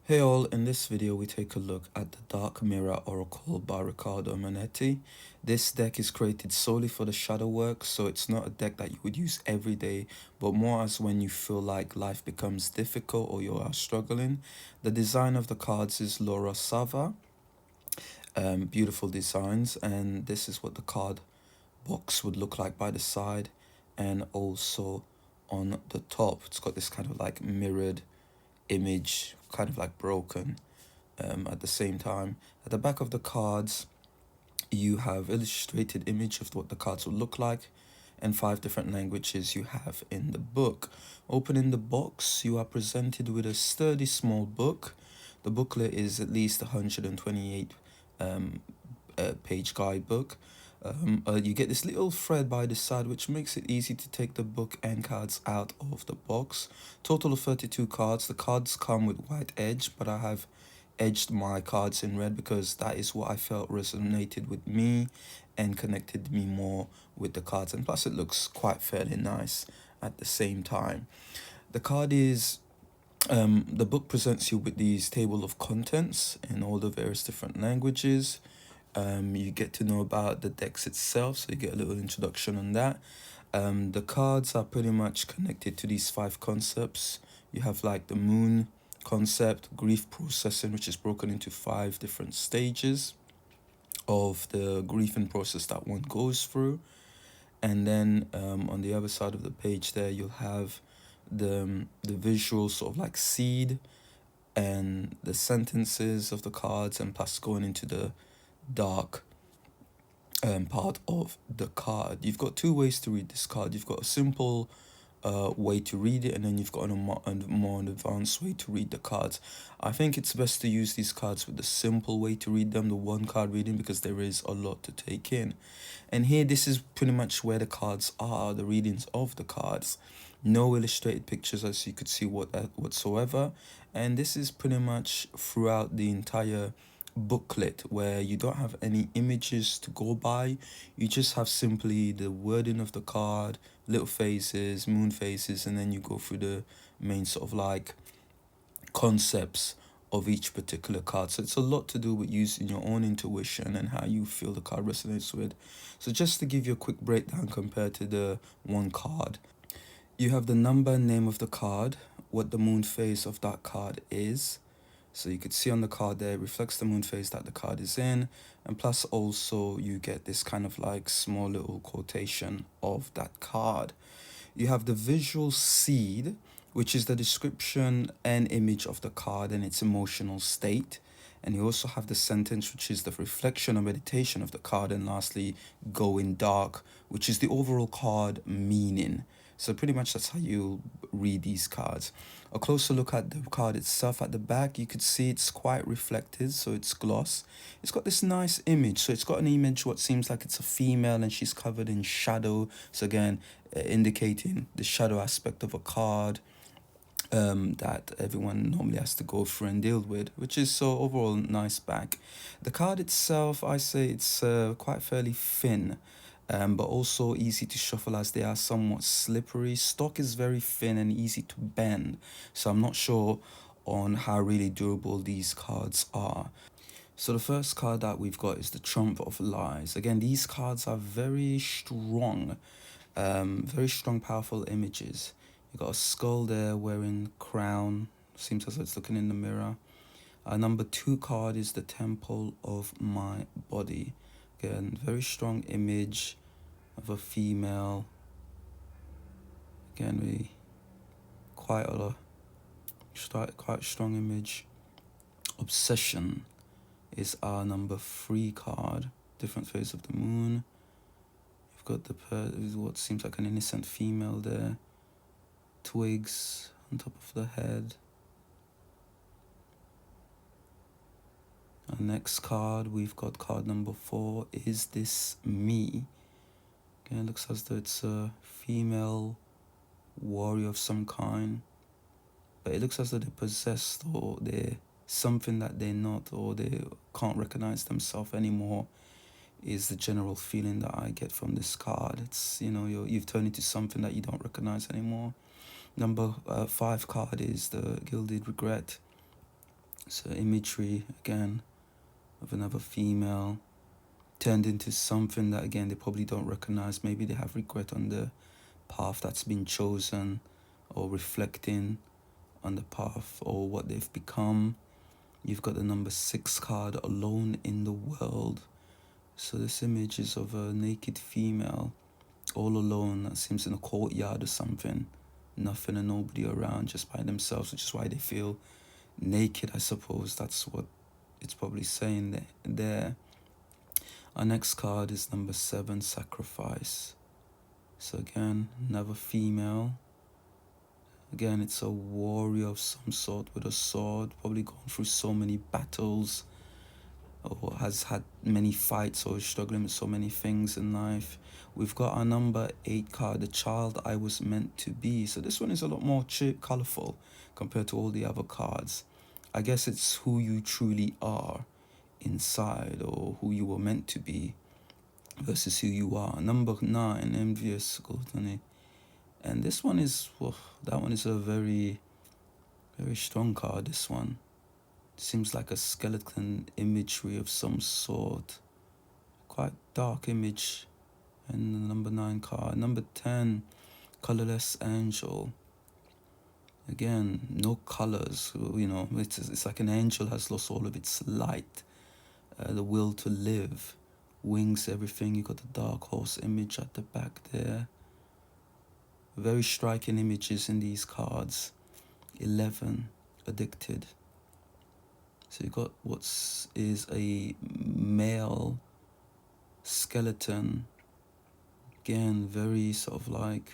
Hey all, in this video we take a look at the Dark Mirror Oracle by Ricardo Minetti. This deck is created solely for the shadow work, so it's not a deck that you would use every day, but more as when you feel like life becomes difficult or you are struggling. The design of the cards is Laura Sava, beautiful designs, and this is what the card box would look like by the side and also on the top. It's got this kind of like mirrored image, kind of like broken at the same time. At the back of the cards, you have illustrated image of what the cards would look like and 5 different languages you have in the book. Opening the box, you are presented with a sturdy small book. The booklet is at least 128 page guidebook. You get this little thread by the side which makes it easy to take the book and cards out of the box. Total of 32 cards. The cards come with white edge, but I have edged my cards in red because that is what I felt resonated with me and connected me more with the cards, and plus it looks quite fairly nice at the same time. The card is the book presents you with these table of contents in all the various different languages. You get to know about the decks itself, so you get a little introduction on that. The cards are pretty much connected to these 5 concepts. You have like the moon concept, grief processing, which is broken into 5 different stages of the grieving process that one goes through. And then on the other side of the page there, you'll have the visual sort of like seed and the sentences of the cards, and plus going into the dark part of the card. You've got 2 ways to read this card. You've got a simple way to read it, and then you've got a more advanced way to read the cards. I think it's best to use these cards with the simple way to read them, the one card reading, because there is a lot to take in. And here, this is pretty much where the cards are, the readings of the cards. No illustrated pictures, as you could see, whatsoever. And this is pretty much throughout the entire booklet, where you don't have any images to go by. You just have simply the wording of the card, little faces, moon faces, and then you go through the main sort of like concepts of each particular card. So it's a lot to do with using your own intuition and how you feel the card resonates with. So just to give you a quick breakdown compared to the one card, you have the number and name of the card, what the moon phase of that card is. So you could see on the card there, it reflects the moon phase that the card is in. And plus also you get this kind of like small little quotation of that card. You have the visual seed, which is the description and image of the card and its emotional state. And you also have the sentence, which is the reflection or meditation of the card. And lastly, going dark, which is the overall card meaning. So pretty much that's how you read these cards. A closer look at the card itself at the back, you could see it's quite reflected, so it's gloss. It's got this nice image, so it's got an image what seems like it's a female and she's covered in shadow. So again, indicating the shadow aspect of a card that everyone normally has to go through and deal with, which is so overall nice back. The card itself, I say it's quite fairly thin. But also easy to shuffle as they are somewhat slippery. Stock is very thin and easy to bend, so I'm not sure on how really durable these cards are. So the first card that we've got is the Trump of Lies. Again, these cards are very strong, powerful images. You got a skull there wearing crown, seems as though it's looking in the mirror. Number 2 card is the Temple of My Body. Again, very strong image of a female. Again, we quite strong image. Obsession is our number 3 card. Different phase of the moon. You've got what seems like an innocent female there. Twigs on top of the head. Our next card, we've got card number 4, Is This Me? Again, it looks as though it's a female warrior of some kind, but it looks as though they're possessed, or they're something that they're not, or they can't recognize themselves anymore, is the general feeling that I get from this card. It's, you've turned into something that you don't recognize anymore. Number 5 card is the Gilded Regret. So imagery again of another female turned into something that again they probably don't recognize. Maybe they have regret on the path that's been chosen, or reflecting on the path or what they've become. You've got the number 6 card, alone in the world. So this image is of a naked female, all alone, that seems in a courtyard or something. Nothing and nobody around, just by themselves, which is why they feel naked, I suppose. That's what it's probably saying there. Our next card is number 7, sacrifice. So again, another female. Again, it's a warrior of some sort with a sword, probably gone through so many battles, or has had many fights, or is struggling with so many things in life. We've got our number 8 card, the child I was meant to be. So this one is a lot more colorful compared to all the other cards. I guess it's who you truly are inside, or who you were meant to be versus who you are. Number 9, envious gluttony. And this one is, that one is a very, very strong card, this one. Seems like a skeleton imagery of some sort. Quite dark image. And the number 9 card. Number 10, colorless angel. Again, no colors, it's like an angel has lost all of its light. The will to live, wings, everything. You got the dark horse image at the back there. Very striking images in these cards. 11, addicted. So you got what is a male skeleton. Again, very sort of like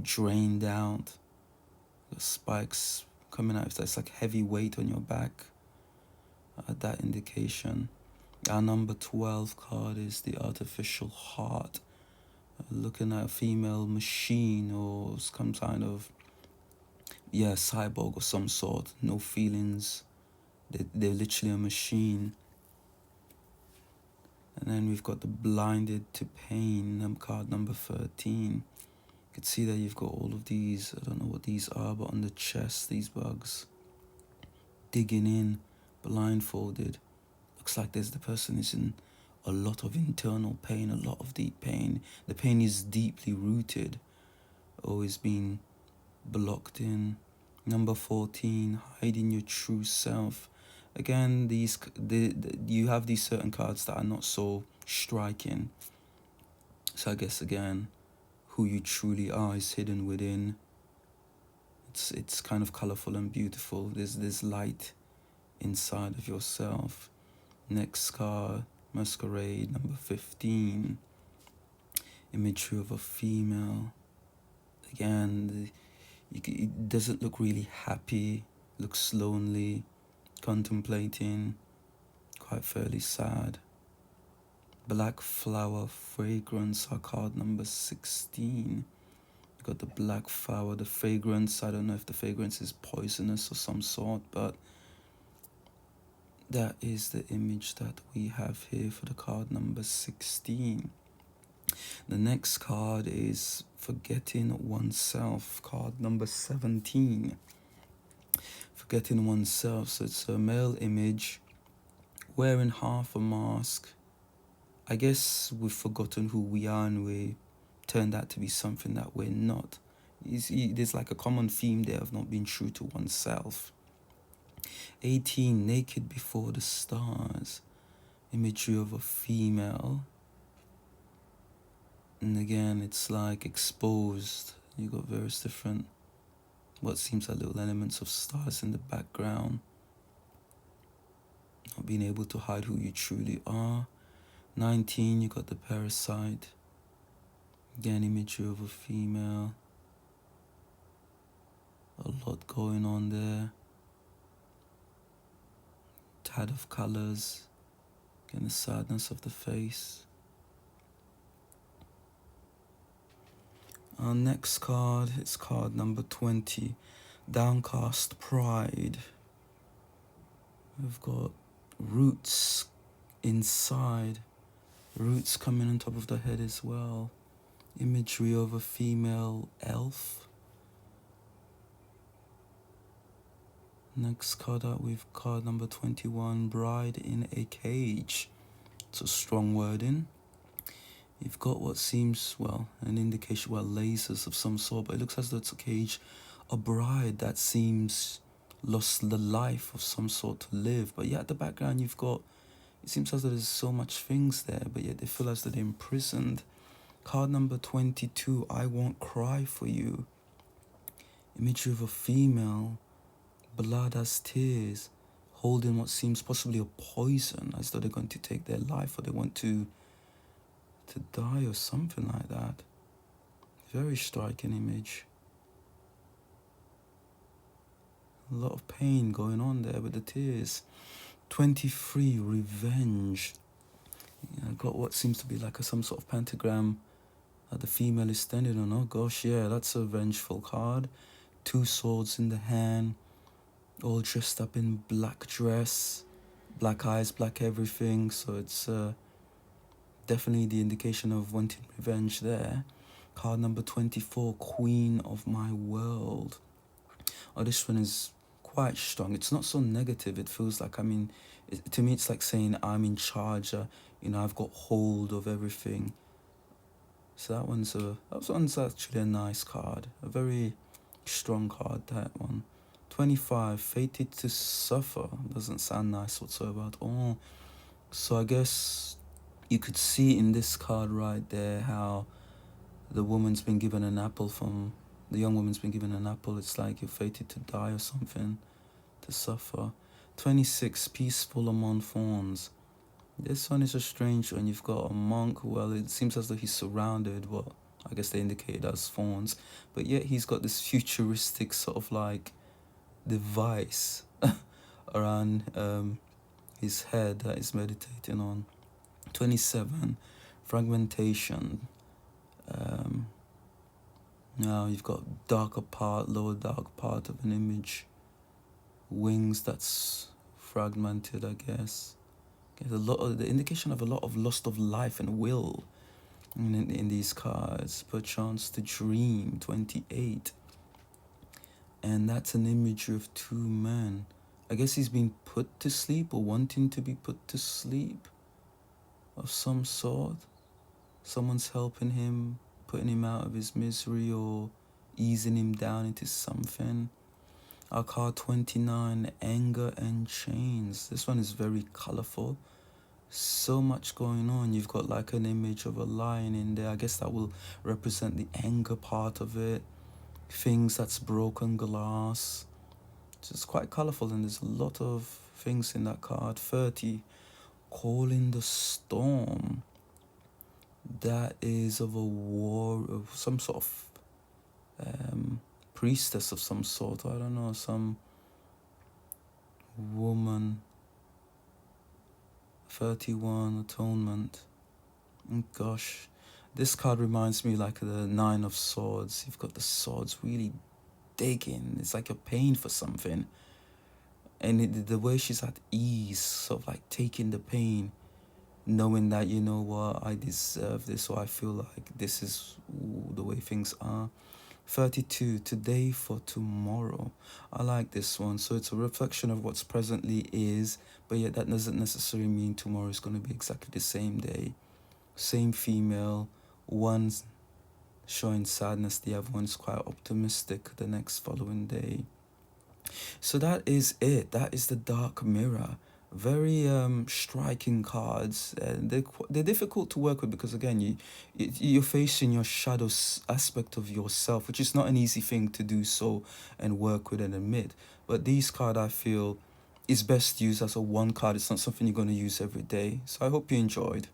drained out. The spikes coming out. It's like heavy weight on your back. That indication. Our number 12 card is the artificial heart. Looking at a female machine or some kind of cyborg of some sort. No feelings. They're literally a machine. And then we've got the blinded to pain, card number 13. You can see that you've got all of these. I don't know what these are, but on the chest, these bugs digging in, blindfolded. Looks like the person is in a lot of internal pain, a lot of deep pain. The pain is deeply rooted, always been blocked in. Number 14, hiding your true self. Again, you have these certain cards that are not so striking. So I guess again, who you truly are is hidden within. It's kind of colorful and beautiful. There's light inside of yourself. Next card, masquerade, number 15. Imagery of a female. Again, it doesn't look really happy. Looks lonely, contemplating, quite fairly sad. Black flower fragrance, our card number 16. You got the black flower, the fragrance. I don't know if the fragrance is poisonous or some sort, but that is the image that we have here for the card number 16. The next card is forgetting oneself, card number 17. Forgetting oneself. So it's a male image wearing half a mask. I guess we've forgotten who we are and we turned out to be something that we're not. There's like a common theme there of not being true to oneself. 18, naked before the stars. Imagery of a female. And again, it's like exposed. You got various different, what seems like little elements of stars in the background. Not being able to hide who you truly are. 19, you got the parasite. Again, imagery of a female. A lot going on there. Tad of colors. Again, the sadness of the face. Our next card is card number 20. Downcast pride. We've got roots inside. Roots coming on top of the head as well. Imagery of a female elf. Next card out, we've card number 21, Bride in a Cage. It's a strong wording. You've got what seems, well, an indication, well, lasers of some sort, but it looks as though it's a cage. A bride that seems lost the life of some sort to live. But yeah, at the background, you've got, it seems as though there's so much things there, but yet they feel as though they're imprisoned. Card number 22, I Won't Cry For You. Imagery of a female, blood as tears, holding what seems possibly a poison, as though they're going to take their life or they want to die or something like that. Very striking image. A lot of pain going on there with the tears. 23, Revenge. Got what seems to be like some sort of pentagram that the female is standing on. Oh gosh, yeah, that's a vengeful card. 2 swords in the hand, all dressed up in black dress, black eyes, black everything. So it's definitely the indication of wanting revenge there. Card number 24, Queen of My World. Oh, this one is quite strong. It's not so negative. It feels like, to me, it's like saying I'm in charge. I've got hold of everything. So that one's actually a nice card. A very strong card, that one. 25, Fated to Suffer. Doesn't sound nice whatsoever at all. So I guess you could see in this card right there how the woman's been given an apple the young woman's been given an apple. It's like you're fated to die or something, to suffer. 26, Peaceful Among Thorns. This one is a strange one. You've got a monk. Well, it seems as though he's surrounded, well, I guess they indicate it as thorns, but yet he's got this futuristic sort of like device around his head that he's meditating on. 27, Fragmentation. Now you've got lower dark part of an image, wings that's fragmented, I guess. The indication of a lot of loss of life and will in these cards. Perchance to Dream, 28. And that's an imagery of 2 men. I guess he's being put to sleep or wanting to be put to sleep of some sort. Someone's helping him, putting him out of his misery or easing him down into something. Our card 29, Anger and Chains. This one is very colorful. So much going on. You've got like an image of a lion in there. I guess that will represent the anger part of it. Things that's broken glass. It's quite colorful, and there's a lot of things in that card. 30, Calling the Storm. That is of a war, of some sort of priestess of some sort. I don't know, some woman. 31, Atonement. Gosh, this card reminds me like the 9 of Swords. You've got the swords really digging. It's like a pain for something. And the way she's at ease, sort of like taking the pain, knowing that, you know what, I deserve this, or I feel like this is the way things are. 32, Today for Tomorrow. I like this one. So it's a reflection of what's presently is, but yet that doesn't necessarily mean tomorrow is going to be exactly the same day. Same female, one's showing sadness, the other one's quite optimistic the next following day. So that is it. That is the Dark Mirror. Very striking cards. They're difficult to work with because, again, you're facing your shadow aspect of yourself, which is not an easy thing to do so and work with and admit. But these cards, I feel, is best used as a one card. It's not something you're going to use every day. So I hope you enjoyed.